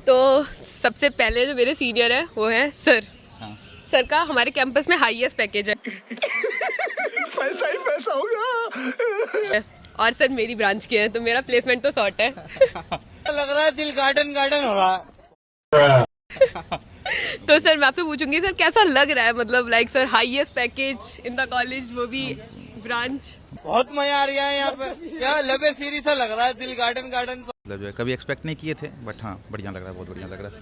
तो सबसे पहले जो मेरे सीनियर है वो है सर। हाँ। सर का हमारे कैंपस में हाईएस्ट पैकेज है। पैसा ही पैसा होगा। और सर मेरी ब्रांच के हैं तो मेरा प्लेसमेंट तो सॉर्ट है। लग रहा है दिल गार्डन गार्डन हो रहा है। तो सर मैं आपसे पूछूंगी सर कैसा लग रहा है, मतलब like sir highest package in the college, वो भी ब्रांच। बहुत मजा आ रहा है यहाँ पे, यहाँ लबे सीरी सा लग रहा है दिल गार्डन गार्डन। मतलब जो है कभी एक्सपेक्ट नहीं किए थे, बट हाँ बढ़िया लग रहा है, बहुत बढ़िया लग रहा है।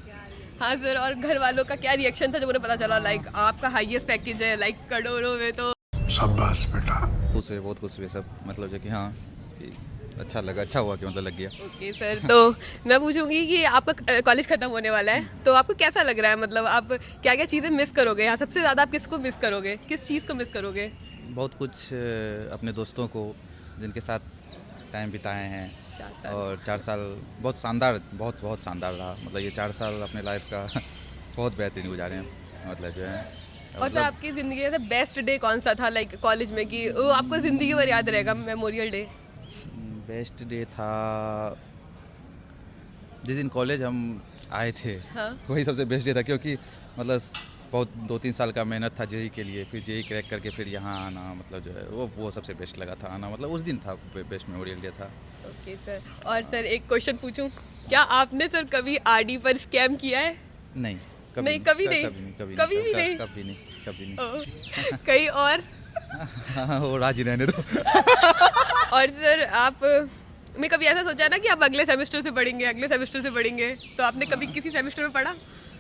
हाँ सर, और घर वालों का क्या रिएक्शन था जब उन्हें पता चला लाइक आपका हाईएस्ट पैकेज है लाइक करोड़ों में? तो शाबाश बेटा। खुश हुए, बहुत खुश हुए सब, मतलब जो कि हाँ कि अच्छा लगा, अच्छा हुआ कि मतलब लग गया। ओके सर, तो मैं पूछूंगी कि आपका कॉलेज खत्म होने वाला है तो आपको कैसा लग रहा है, मतलब आप क्या क्या चीज़ें मिस करोगे यहाँ? सबसे ज़्यादा आप किसको मिस करोगे, किस चीज़ को मिस करोगे? बहुत कुछ अपने दोस्तों को जिनके साथ टाइम बिताए हैं, 4 साल। और 4 साल बहुत शानदार, बहुत बहुत शानदार रहा। मतलब ये 4 साल अपने लाइफ का बहुत बेहतरीन गुजारे हैं, मतलब जो है। और सर आपकी ज़िंदगी का बेस्ट डे कौन सा था लाइक कॉलेज में कि वो आपको ज़िंदगी भर याद रहेगा, मेमोरियल डे? बेस्ट डे था जिस दिन कॉलेज हम आए थे। हाँ। वही सबसे बेस्ट डे था, क्योंकि मतलब बहुत 2-3 साल का मेहनत था जेई के लिए, फिर जेई क्रैक करके फिर यहाँ आना, मतलब जो है वो सबसे बेस्ट लगा था आना, मतलब उस दिन था बेस्ट मेमोरियल डे था। ओके सर, और सर एक क्वेश्चन पूछूं, क्या आपने सर कभी आरडी पर स्कैम किया है? नहीं, नहीं, कभी नहीं? कभी भी नहीं? कभी नहीं। ओह, कहीं और? हाँ, वो राजी रहने दो। और सर आप मैं कभी ऐसा सोचा ना कि आप अगले सेमेस्टर से पढ़ेंगे, अगले सेमेस्टर से पढ़ेंगे, तो आपने कभी किसी सेमेस्टर में पढ़ा?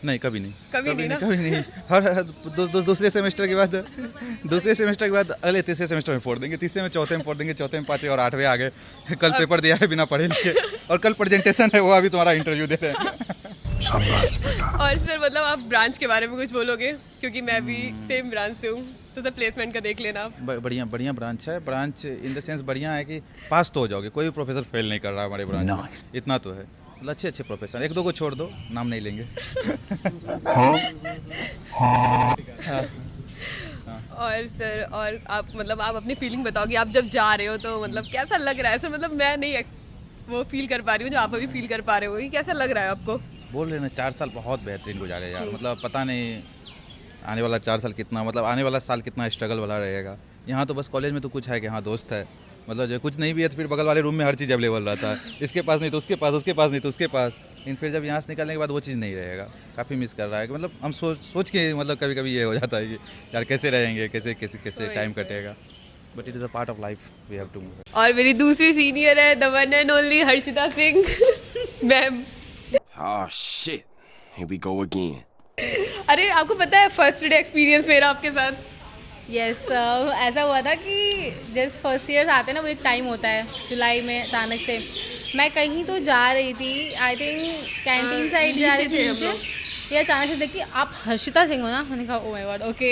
नहीं, कभी नहीं। कभी नहीं ना? कभी नहीं। हर दूसरे सेमेस्टर के बाद अगले तीसरे सेमेस्टर में फोड़ देंगे, तीसरे में चौथे में फोड़ देंगे, चौथे में 5वें और 8वें आ गए। कल पेपर दिया है बिना पढ़े लिखे, और कल प्रेजेंटेशन है, वो अभी तुम्हारा इंटरव्यू दे रहे हैं। शाबाश बेटा। और सर मतलब आप ब्रांच के बारे में कुछ बोलोगे, क्योंकि मैं भी सेम ब्रांच से हूँ, तो सर प्लेसमेंट का देख लेना आप। बढ़िया ब्रांच है। ब्रांच इन द सेंस बढ़िया है कि पास तो हो जाओगे, कोई भी प्रोफेसर फेल नहीं कर रहा है हमारे ब्रांच में, इतना तो है। मतलब अच्छे प्रोफेसर, 1-2 को छोड़ दो, नाम नहीं लेंगे। और सर और आप मतलब आप अपनी फीलिंग बताओगे, आप जब जा रहे हो तो मतलब कैसा लग रहा है सर? मतलब मैं नहीं वो फील कर पा रही हूँ जो आप अभी फील कर पा रहे हो, ये कैसा लग रहा है आपको? बोल रहे ना 4 साल बहुत बेहतरीन गुजारे यार, मतलब पता नहीं आने वाला 4 साल कितना, मतलब आने वाला साल कितना स्ट्रगल वाला रहेगा। यहाँ तो बस कॉलेज में तो कुछ है कि हाँ दोस्त है, मतलब जो कुछ नहीं भी है तो फिर बगल वाले रूम में हर चीज़ अवेलेबल रहता है, इसके पास नहीं तो उसके पास, उसके पास नहीं तो उसके पास। लेकिन फिर जब यहाँ से निकलने के बाद वो चीज़ नहीं रहेगा, काफ़ी मिस कर रहा है। मतलब हम सोच के मतलब कभी कभी ये हो जाता है कि यार कैसे रहेंगे, कैसे टाइम कटेगा, but it is a part of life, we have to move. और मेरी दूसरी सीनियर है the one and only Harshita Singh ma'am. Oh shit. Here we go again. अरे आपको पता है फर्स्ट डे एक्सपीरियंस मेरा आपके साथ? यस ऐसा हुआ था कि जस्ट फर्स्ट ईयर्स आते हैं ना, वो एक टाइम होता है जुलाई में, अचानक से मैं कहीं तो जा रही थी, आई थिंक कैंटीन साइड जा रही थी नीचे, ये अचानक से देखती आप हर्षिता सिंह हो ना, मैंने कहा ओ माय गॉड ओके।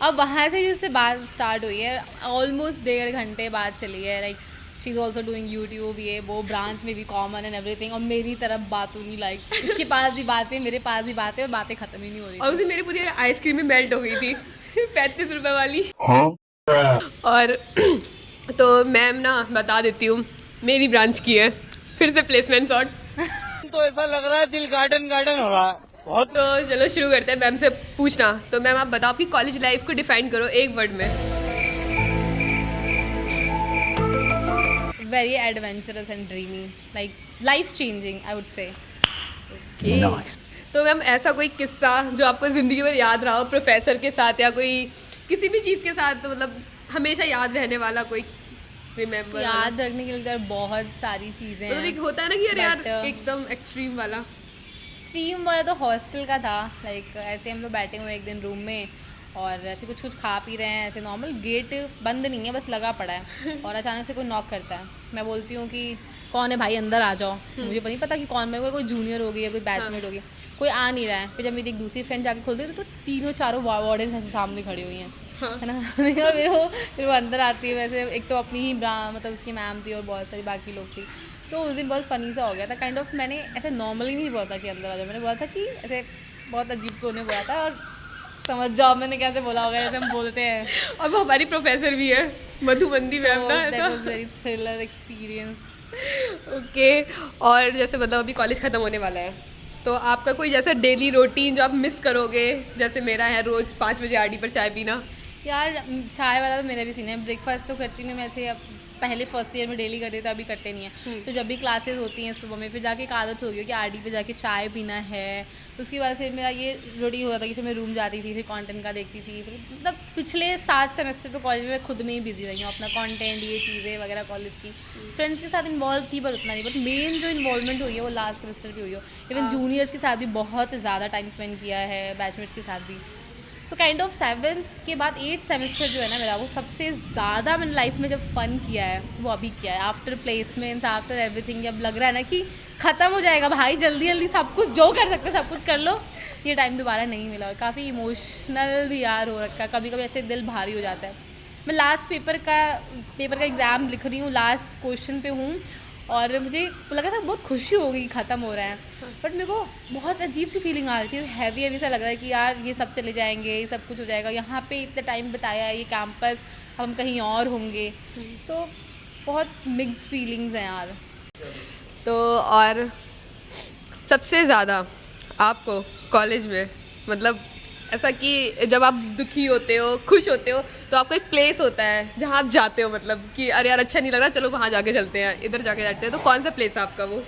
अब वहाँ से जो उससे बात स्टार्ट हुई है, ऑलमोस्ट 1.5 घंटे बात चली है, like she is also doing YouTube, ये वो ब्रांच में भी कॉमन एंड एवरीथिंग, और मेरी तरफ बात हुई नहीं, लाइक इसके पास ही बातें, मेरे पास ही बातें, और बातें ख़त्म ही नहीं हो रही। और उसे मेरी पूरी आइसक्रीम में मेल्ट हो गई थी 35 रुपए वाली। और तो मैम ना बता देती हूँ, मेरी ब्रांच की है, फिर से प्लेसमेंट सॉर्ट। तो ऐसा लग रहा है दिल गार्डन गार्डन हो रहा है बहुत। तो चलो शुरू करते हैं मैम से पूछना। तो मैम आप बताओ आपकी कॉलेज लाइफ को डिफाइन करो एक वर्ड में। Very adventurous and dreamy, like life changing I would say. तो मैम ऐसा कोई किस्सा जो आपको ज़िंदगी भर याद रहा हो, प्रोफेसर के साथ या कोई किसी भी चीज़ के साथ, तो मतलब हमेशा याद रहने वाला कोई रिमेम्बर? याद रखने के लिए तो बहुत सारी चीज़ें मतलब एक हैं, होता है ना कि अरे यार But, एकदम एक्सट्रीम वाला। स्ट्रीम वाला तो हॉस्टल का था, लाइक ऐसे हम लोग बैठे हुए एक दिन रूम में और ऐसे कुछ खा पी रहे हैं, ऐसे नॉर्मल, गेट बंद नहीं है बस लगा पड़ा है, और अचानक से कोई नॉक करता है, मैं बोलती हूँ कि कौन है भाई अंदर आ जाओ, मुझे नहीं पता कि कौन, मेरे को कोई जूनियर होगी या कोई बैचमेट होगी, कोई आ नहीं रहा है। फिर जब मेरी एक दूसरी फ्रेंड जाके खोलती है तो 3-4 वार्डन ऐसे सामने खड़ी हुई हैं, है ना। फिर वो अंदर आती है, वैसे एक तो अपनी ही मतलब उसकी मैम थी और बहुत सारी बाकी लोग थी, तो उस दिन बहुत फ़नी सा हो गया था काइंड ऑफ। मैंने ऐसे नॉर्मली नहीं बोला था कि अंदर आ जाओ, मैंने बोला था कि ऐसे बहुत अजीब टोन बोला था, और समझ जाओ मैंने कैसे बोला होगा जैसे हम बोलते हैं। और वो हमारी प्रोफेसर भी है मधुबंदी मैम ना, that was very thriller experience. Okay. और जैसे मतलब अभी कॉलेज ख़त्म होने वाला है तो आपका कोई जैसा डेली रूटीन जो आप मिस करोगे, जैसे मेरा है रोज़ 5 बजे आरडी पर चाय पीना? यार चाय वाला तो मेरा भी सीन है। ब्रेकफास्ट तो करती नहीं मैं ऐसे, अब पहले फर्स्ट ईयर में डेली करते थे, अभी करते नहीं है। तो जब भी क्लासेस होती हैं सुबह में, फिर जाके एक आदत हो गई कि आरडी पे जाके चाय पीना है। उसके बाद फिर मेरा ये रूटीन होता था कि फिर मैं रूम जाती थी, फिर कंटेंट का देखती थी। फिर मतलब पिछले 7 सेमेस्टर तो कॉलेज में खुद में ही बिजी रही हूँ, अपना कंटेंट ये चीज़ें वगैरह कॉलेज की। फ्रेंड्स के साथ इन्वॉल्व थी पर उतना नहीं, बट मेन जो इन्वॉल्वमेंट हुई है वो लास्ट सेमेस्टर की हुई हो। इवन जूनियर्स के साथ भी बहुत ज़्यादा टाइम स्पेंड किया है, बैचमेट्स के साथ भी। तो काइंड ऑफ 7th के बाद 8th सेमेस्टर जो है ना मेरा, वो सबसे ज़्यादा मैंने लाइफ में जब फ़न किया है वो अभी किया है। आफ्टर प्लेसमेंट्स, आफ्टर एवरीथिंग, अब लग रहा है ना कि ख़त्म हो जाएगा भाई, जल्दी जल्दी सब कुछ जो कर सकते सब कुछ कर लो। ये टाइम दोबारा नहीं मिला और काफ़ी इमोशनल भी यार हो रखा है। कभी कभी ऐसे दिल भारी हो जाता है। मैं लास्ट पेपर का एग्ज़ाम लिख रही हूँ, लास्ट क्वेश्चन पे हूँ और मुझे लगा था बहुत खुशी हो गई ख़त्म हो रहा है, बट मेरे को बहुत अजीब सी फीलिंग आ रही थी। हैवी सा लग रहा है कि यार ये सब चले जाएंगे, ये सब कुछ हो जाएगा, यहाँ पे इतना टाइम बताया है, ये कैंपस, हम कहीं और होंगे। सो बहुत मिक्स्ड फीलिंग्स हैं यार। तो और सबसे ज़्यादा आपको कॉलेज में मतलब ऐसा कि जब आप दुखी होते हो, खुश होते हो, तो आपका एक प्लेस होता है जहाँ आप जाते हो, मतलब कि अरे यार अच्छा नहीं लग रहा, चलो वहाँ जाके चलते हैं, इधर जाके जाते हैं। तो कौन सा प्लेस है आपका वो?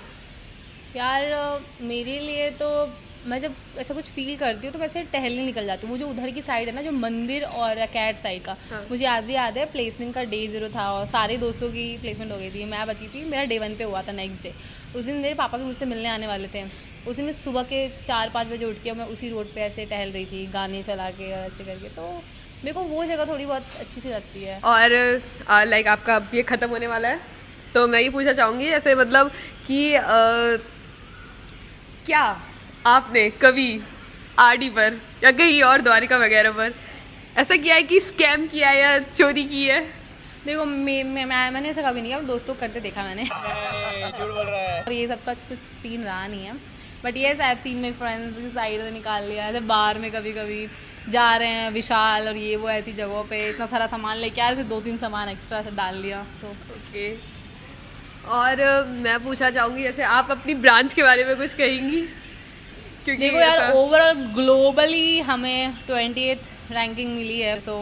यार मेरे लिए तो मैं जब ऐसा कुछ फील करती हूँ तो मैं ऐसे टहलने निकल जाती हूँ। वो जो उधर की साइड है ना, जो मंदिर और अकेड साइड का, हाँ। मुझे आज भी याद है प्लेसमेंट का डे 0 था और सारे दोस्तों की प्लेसमेंट हो गई थी, मैं बची थी, मेरा डे 1 पे हुआ था नेक्स्ट डे। उस दिन मेरे पापा भी मुझसे मिलने आने वाले थे। उस दिन मैं सुबह के 4-5 बजे उठ के मैं उसी रोड पे ऐसे टहल रही थी, गाने चला के और ऐसे करके। तो मेरे को वो जगह थोड़ी बहुत अच्छी सी लगती है। और लाइक आपका अब ये ख़त्म होने वाला है, तो मैं ये पूछना चाहूँगी ऐसे मतलब कि क्या आपने कभी आरडी पर या कहीं और द्वारिका वगैरह पर ऐसा किया है कि स्कैम किया है या चोरी की है? देखो मैंने ऐसा कभी नहीं किया, दोस्तों करते देखा मैंने। झूठ बोल रहा है। और ये सबका कुछ सीन रहा नहीं है, but yes I have seen my friends की साइड से निकाल लिया। ऐसे बार में कभी कभी जा रहे हैं विशाल और ये वो ऐसी जगहों पे, इतना सारा सामान लेके आए, फिर 2-3 सामान एक्स्ट्रा से डाल लिया। So okay. और मैं पूछना चाहूँगी जैसे आप अपनी ब्रांच के बारे में कुछ कहेंगी? क्योंकि देखो यार ओवरऑल ग्लोबली हमें 28th रैंकिंग मिली है। So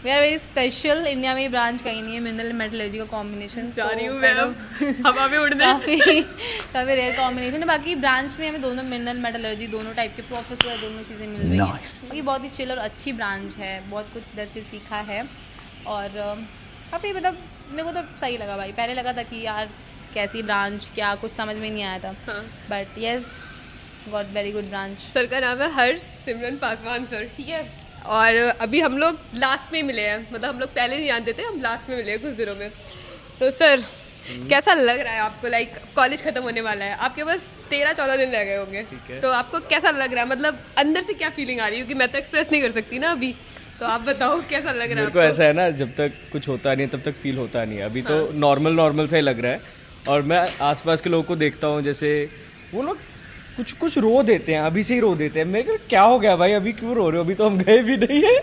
we are very special. India में ब्रांच कहीं नहीं है मिनरल मेटलर्जी का कॉम्बिनेशन। जा रही हूँ मैडम हवा में उड़ने। काफ़ी रेयर कॉम्बिनेशन है। बाकी ब्रांच में हमें दोनों मिनरल मेटलर्जी, दोनों टाइप के प्रोफेसर, दोनों चीज़ें मिल रही हैं। बाकी बहुत ही चिल और अच्छी ब्रांच है, बहुत कुछ इधर से सीखा है और काफ़ी मतलब मेरे को तो सही लगा भाई। पहले लगा था कि यार कैसी ब्रांच, क्या कुछ समझ में नहीं आया था, but yes got very good branch. Sir का नाम है हर्ष सिमरन पासवान सर, ठीक है। और अभी हम लोग लास्ट में मिले हैं, मतलब हम लोग पहले नहीं जानते थे, हम लास्ट में मिले हैं कुछ दिनों में। तो सर कैसा लग रहा है आपको? लाइक कॉलेज खत्म होने वाला है, आपके पास 13-14 दिन रह गए होंगे, तो आपको कैसा लग रहा है? मतलब अंदर से क्या फीलिंग आ रही है? क्योंकि मैं तो एक्सप्रेस नहीं कर सकती ना अभी, तो आप बताओ कैसा लग रहा है मेरे को? ऐसा है ना, जब तक कुछ होता नहीं तब तक फील होता नहीं है। अभी तो नॉर्मल सा ही लग रहा है। और मैं आसपास के लोगों को देखता हूँ, जैसे वो लोग कुछ रो देते हैं, अभी से ही रो देते हैं। मेरे को क्या हो गया भाई, अभी क्यों रो रहे हो? अभी तो हम गए भी नहीं है।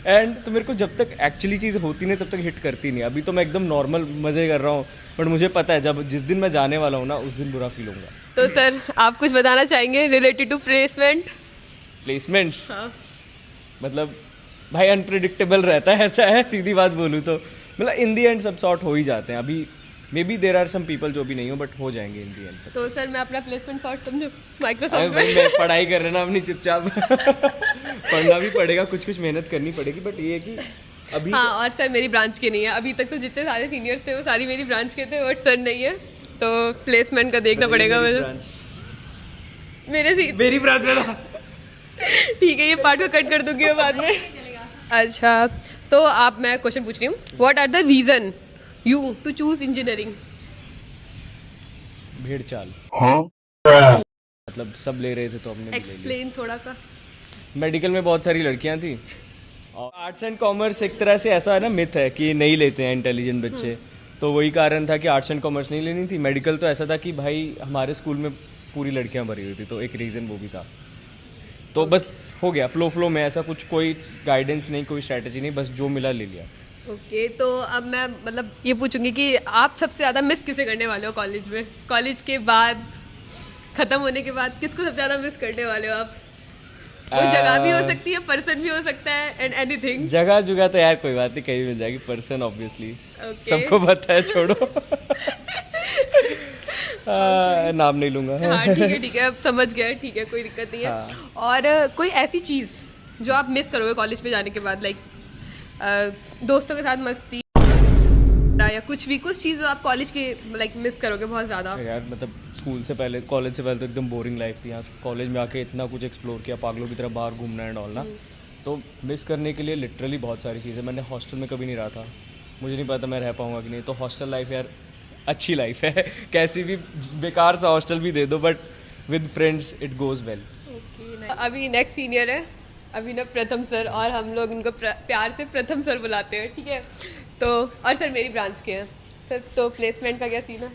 एंड तो मेरे को जब तक एक्चुअली चीज़ होती नहीं तब तक हिट करती नहीं। अभी तो मैं एकदम नॉर्मल मज़े कर रहा हूँ, बट मुझे पता है जब जिस दिन मैं जाने वाला हूँ ना, उस दिन बुरा फील होगा। तो सर आप कुछ बताना चाहेंगे रिलेटेड टू प्लेसमेंट्स? हाँ। मतलब भाई अनप्रिडिक्टेबल रहता है, ऐसा है, सीधी बात बोलूँ तो। मतलब इन दी एंड सब सॉर्ट हो ही जाते हैं। अभी maybe there are some people जो भी नहीं हो, बट हो जाएंगे इन दी एंड। तो सर मैं अपना प्लेसमेंट सॉर्ट समझो माइक्रोसॉफ्ट भाई मैं पढ़ाई कर रहे ना अपनी चुपचाप। पढ़ना भी पड़ेगा, कुछ मेहनत करनी पड़ेगी, बट ये है कि अभी हाँ। और सर मेरी ब्रांच के नहीं है अभी तक, तो जितने सारे सीनियर्स थे वो सारी मेरी ब्रांच के थे, बट सर नहीं है, तो प्लेसमेंट का देखना पड़ेगा मुझे। मेरी ब्रांच में ठीक है, ये पार्ट को कट कर दूंगी मैं बाद में। अच्छा, तो आप मैं क्वेश्चन पूछ रही हूँ, what are the reason you to choose engineering? भेड़ चाल। मतलब सब ले रहे थे तो हमने भी ले लिया। एक्सप्लेन थोड़ा सा। मेडिकल में बहुत सारी लड़कियां थी, और आर्ट्स एंड कॉमर्स एक तरह से ऐसा है ना, मिथ है कि नहीं लेते हैं इंटेलिजेंट बच्चे, तो वही कारण था कि आर्ट्स एंड कॉमर्स नहीं लेनी थी। मेडिकल तो ऐसा था कि भाई हमारे स्कूल में पूरी लड़कियां भरी हुई थी, तो एक रीज़न वो भी था। तो बस हो गया फ्लो में, ऐसा कुछ कोई गाइडेंस नहीं, कोई स्ट्रैटेजी नहीं, बस जो मिला ले लिया। ओके, तो अब मैं मतलब ये पूछूंगी कि आप सबसे ज़्यादा मिस किसे करने वाले हो कॉलेज में, कॉलेज के बाद? खत्म होने के बाद किसको सबसे ज्यादा मिस करने वाले हो आप? वो जगह भी हो सकती है, पर्सन भी हो सकता है, एंड एनीथिंग। जगह जुगह तो यार कोई बात नहीं, कहीं मिल जाएगी। Person obviously Okay. सबको पता है, छोड़ो। नाम नहीं लूंगा। हाँ ठीक है, अब समझ गए, ठीक है, कोई दिक्कत नहीं है। हाँ। और कोई ऐसी चीज जो आप मिस करोगे कॉलेज में जाने के बाद, लाइक दोस्तों के साथ मस्ती या कुछ भी, कुछ चीज जो आप कॉलेज के लाइक मिस करोगे बहुत ज्यादा? यार मतलब स्कूल से पहले, कॉलेज से पहले तो एकदम बोरिंग लाइफ थी। यहाँ कॉलेज में आके इतना कुछ एक्सप्लोर किया, पागलों की तरह बाहर घूमना एंड ऑल ना। तो मिस करने के लिए लिटरली बहुत सारी चीज़ें। मैंने हॉस्टल में कभी नहीं रहा था, मुझे नहीं पता मैं रह पाऊँगा कि नहीं। तो हॉस्टल लाइफ यार अच्छी लाइफ है। कैसी भी बेकार सा हॉस्टल भी दे दो, but with friends it goes well. अभी नेक्स्ट सीनियर है अभिनव प्रथम सर, और हम लोग इनको प्यार से प्रथम सर बुलाते हैं, ठीक है। तो और सर मेरी ब्रांच के हैं सर, तो प्लेसमेंट का क्या सीन है?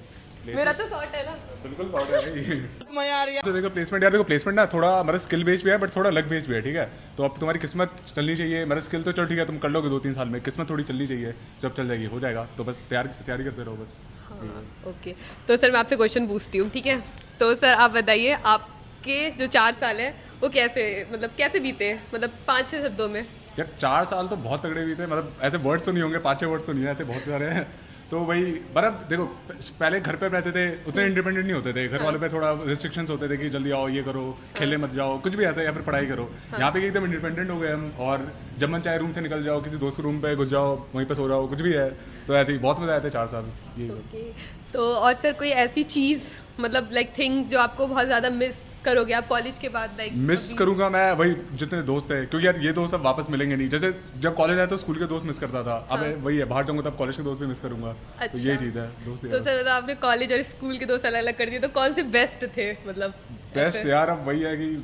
मेरा तो शॉर्ट है ना। बिल्कुल शॉर्ट है भाई। मजा आ रही है। तो देखो प्लेसमेंट, यार देखो प्लेसमेंट ना थोड़ा मतलब स्किल बेस्ड भी है, बट थोड़ा लक बेस्ड भी है, ठीक है। तो अब तुम्हारी किस्मत चलनी चाहिए। मेरा स्किल तो चल ठीक है, तुम कर लोगे 2-3 साल में, किस्मत थोड़ी चलनी चाहिए, जब चल जाएगी हो जाएगा। तो बस तैयारी करते रहो बस। हाँ ओके, तो सर मैं आपसे क्वेश्चन पूछती हूँ, ठीक है। तो सर आप बताइए, आपके जो 4 साल है वो कैसे बीते, मतलब 5-6 शब्दों में? यार 4 साल तो बहुत तगड़े भी थे, मतलब ऐसे वर्ड्स तो नहीं होंगे, 5-6 वर्ड्स तो नहीं है, ऐसे बहुत सारे हैं। तो वही मतलब देखो, पहले घर पे रहते थे, उतने इंडिपेंडेंट नहीं होते थे। घर वालों पे थोड़ा रिस्ट्रिक्शंस होते थे कि जल्दी आओ, ये करो, खेलने मत जाओ, कुछ भी ऐसा, या फिर पढ़ाई करो। यहाँ पे एकदम इंडिपेंडेंट हो गए हम, और जब मन चाहे रूम से निकल जाओ, किसी दोस्त के रूम पे घुस जाओ, वहीं पे सो जाओ, कुछ भी है। तो ऐसे ही बहुत मजा आया था 4 साल ये। तो और सर कोई ऐसी चीज़ मतलब लाइक थिंग जो आपको बहुत ज़्यादा मिस करोगे आप कॉलेज के बाद? लाइक मिस करूंगा मैं वही जितने दोस्त हैं, क्योंकि यार ये दोस्त अब वापस मिलेंगे नहीं। जैसे जब कॉलेज आया तो स्कूल के दोस्त मिस करता था, अब वही है, बाहर जाऊंगा तब कॉलेज के दोस्त भी मिस करूंगा। तो ये चीज़ है दोस्त। तो सर मतलब आपने कॉलेज और स्कूल के दोस्त अलग अलग कर दिए, तो कौन से बेस्ट थे? मतलब बेस्ट यार अब वही है कि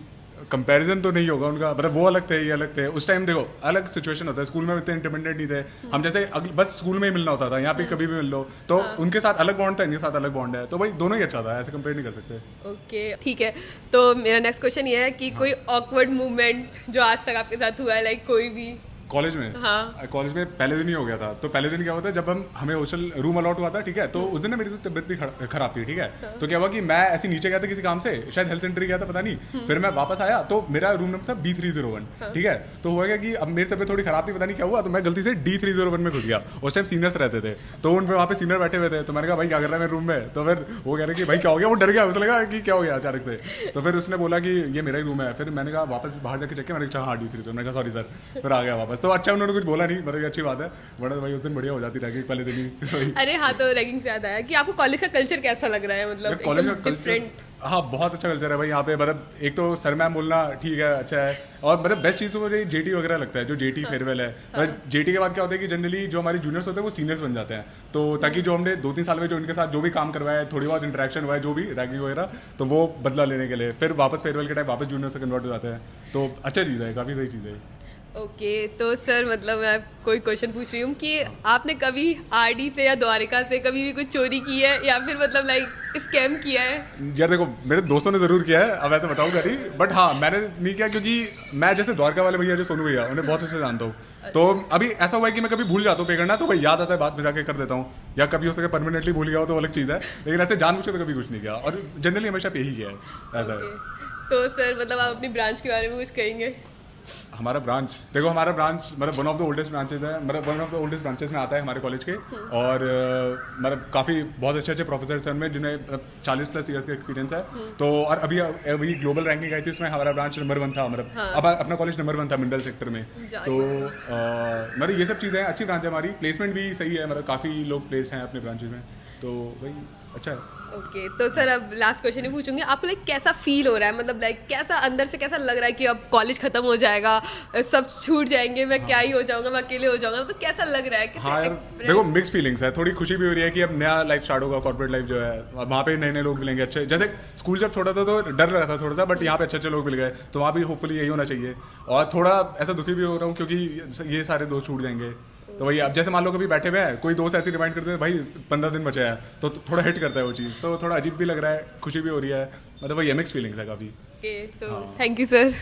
कंपैरिजन तो नहीं होगा उनका, मतलब वो अलग थे, ये अलग थे। उस टाइम देखो अलग सिचुएशन होता है, स्कूल में इतने इंडिपेंडेंट नहीं थे हम, जैसे बस स्कूल में ही मिलना होता था, यहाँ पे कभी भी मिल लो। तो उनके साथ अलग बॉन्ड था, इनके साथ अलग बॉन्ड है, तो भाई दोनों ही अच्छा था, ऐसे कंपेयर नहीं कर सकते। ओके ठीक है, तो मेरा नेक्स्ट क्वेश्चन ये है कि कोई ऑकवर्ड मूवमेंट जो आज तक आपके साथ हुआ है, लाइक कोई भी कॉलेज में? हाँ। कॉलेज में पहले दिन ही हो गया था। तो पहले दिन क्या हुआ था, जब हमें हॉस्टल रूम अलॉट हुआ था, ठीक है। तो उस दिन ना मेरी तो तबियत भी खराब थी, ठीक है। तो क्या हुआ कि मैं ऐसे नीचे गया था किसी काम से, शायद हेल्थ सेंटर गया था, पता नहीं। फिर मैं वापस आया तो मेरा रूम नंबर था B301, ठीक है। तो हुआ क्या कि अब मेरी तबियत थोड़ी खराब थी, पता नहीं क्या हुआ, तो मैं गलती से D301 में घुस गया। उस टाइम सीनियर्स रहते थे, तो उन पे वहाँ पे सीनियर बैठे हुए थे। तो मैंने कहा भाई क्या कर रहा है मेरे रूम में? तो फिर वो कह रहे कि भाई क्या हो गया, वो डर गया, उसे लगा कि क्या हो गया अचानक से। तो फिर उसने बोला कि ये मेरा ही रूम है। फिर मैंने कहा वापस बाहर जाके चेक किया, मैंने कहा हाँ D301, मैंने कहा सॉरी सर, फिर आ गया वापस। तो अच्छा उन्होंने कुछ बोला नहीं, मतलब अच्छी बात है, वरना भाई उस दिन बढ़िया हो जाती रैगिंग पहले दिन ही। अरे हाँ, तो रैगिंग से याद आया कि आपको कॉलेज का कल्चर कैसा लग रहा है? मतलब कॉलेज का एकदम डिफरेंट। हाँ बहुत अच्छा कल्चर है भाई यहाँ पे। मतलब एक तो सर मैम बोलना ठीक है, अच्छा है। और मतलब बेस्ट चीज़ तो मुझे जेटी वगैरह लगता है, जो जेटी फेयरवेल है। मतलब जेटी के बाद क्या होता है कि जनरली जो हमारे जूनियर्स होते हैं वो सीनियर्स बन जाते हैं। तो ताकि जो हमने 2-3 साल में जो उनके साथ जो भी काम करवाया है, थोड़ी बहुत इंटरेक्शन हुआ है, जो भी रैगिंग वगैरह, तो वो बदला लेने के लिए फिर वापस फेयरवेल के टाइम वापस जूनियर से कन्वर्ट हो जाते हैं। तो अच्छा चीज़ है, काफ़ी सही चीज़ है। ओके तो सर मतलब मैं कोई क्वेश्चन पूछ रही हूँ कि आपने कभी आरडी से या द्वारिका से कभी भी कुछ चोरी की है, या फिर मतलब लाइक स्कैम किया है? यार देखो मेरे दोस्तों ने जरूर किया है, अब ऐसे बताऊंगा नहीं, बट हाँ मैंने नहीं किया, क्योंकि मैं जैसे द्वारका वाले भैया जो सोनू भैया, उन्हें बहुत अच्छे से जानता हूँ। तो अभी ऐसा हुआ है कि मैं कभी भूल जाता हूँ पे करना, तो भाई याद आता है बाद में जाके कर देता हूँ, या कभी हो सके परमानेंटली भूल गया हो तो अलग चीज़ है, लेकिन ऐसे जानबूझ के तो कभी कुछ नहीं किया, और जनरली हमेशा पे ही किया है ऐसा है। तो सर मतलब आप अपनी ब्रांच के बारे में कुछ कहेंगे? हमारा ब्रांच देखो, हमारा ब्रांच मतलब one of the oldest branches है, मतलब one of the oldest branches में आता है हमारे कॉलेज के। और मतलब काफ़ी बहुत अच्छे अच्छे प्रोफेसर्स हैं उनमें, जिन्हें 40+ ईयर्स का एक्सपीरियंस है। तो और अभी ग्लोबल रैंकिंग आई थी, उसमें हमारा ब्रांच नंबर 1 था, मतलब अब अपना कॉलेज नंबर 1 था मिडल सेक्टर में। तो मतलब ये सब चीज़ें अच्छी ब्रांच है हमारी, प्लेसमेंट भी सही है, मतलब काफ़ी लोग प्लेस हैं अपने ब्रांचेज में, तो वही अच्छा है। ओके तो सर अब लास्ट क्वेश्चन ही पूछूंगी, आपको लाइक कैसा फील हो रहा है? मतलब लाइक कैसा अंदर से कैसा लग रहा है कि अब कॉलेज खत्म हो जाएगा, सब छूट जाएंगे, मैं क्या ही हो जाऊंगा, मैं अकेले हो जाऊंगा, तो कैसा लग रहा है? हाँ यार देखो मिक्स फीलिंग्स है, थोड़ी खुशी भी हो रही है कि अब नया लाइफ स्टार्ट होगा, कॉर्पोरेट लाइफ जो है, वहाँ पे नए नए लोग मिलेंगे अच्छे। जैसे स्कूल जब छोटा था तो डर लगा था थोड़ा सा, बट यहाँ पे अच्छे अच्छे लोग मिल गए, तो वहाँ भी होपफुली यही होना चाहिए। और थोड़ा ऐसा दुखी भी हो रहा हूँ क्योंकि ये सारे दोस्त छूट जाएंगे। तो वही अब जैसे मान लो कभी बैठे हुए हैं, कोई दोस्त ऐसे रिमाइंड करते हैं भाई 15 दिन बचे हैं, तो थोड़ा हिट करता है वो चीज़, तो थोड़ा अजीब भी लग रहा है, खुशी भी हो रही है, मतलब वही मिक्स फीलिंग्स है काफ़ी। ओके तो थैंक यू सर।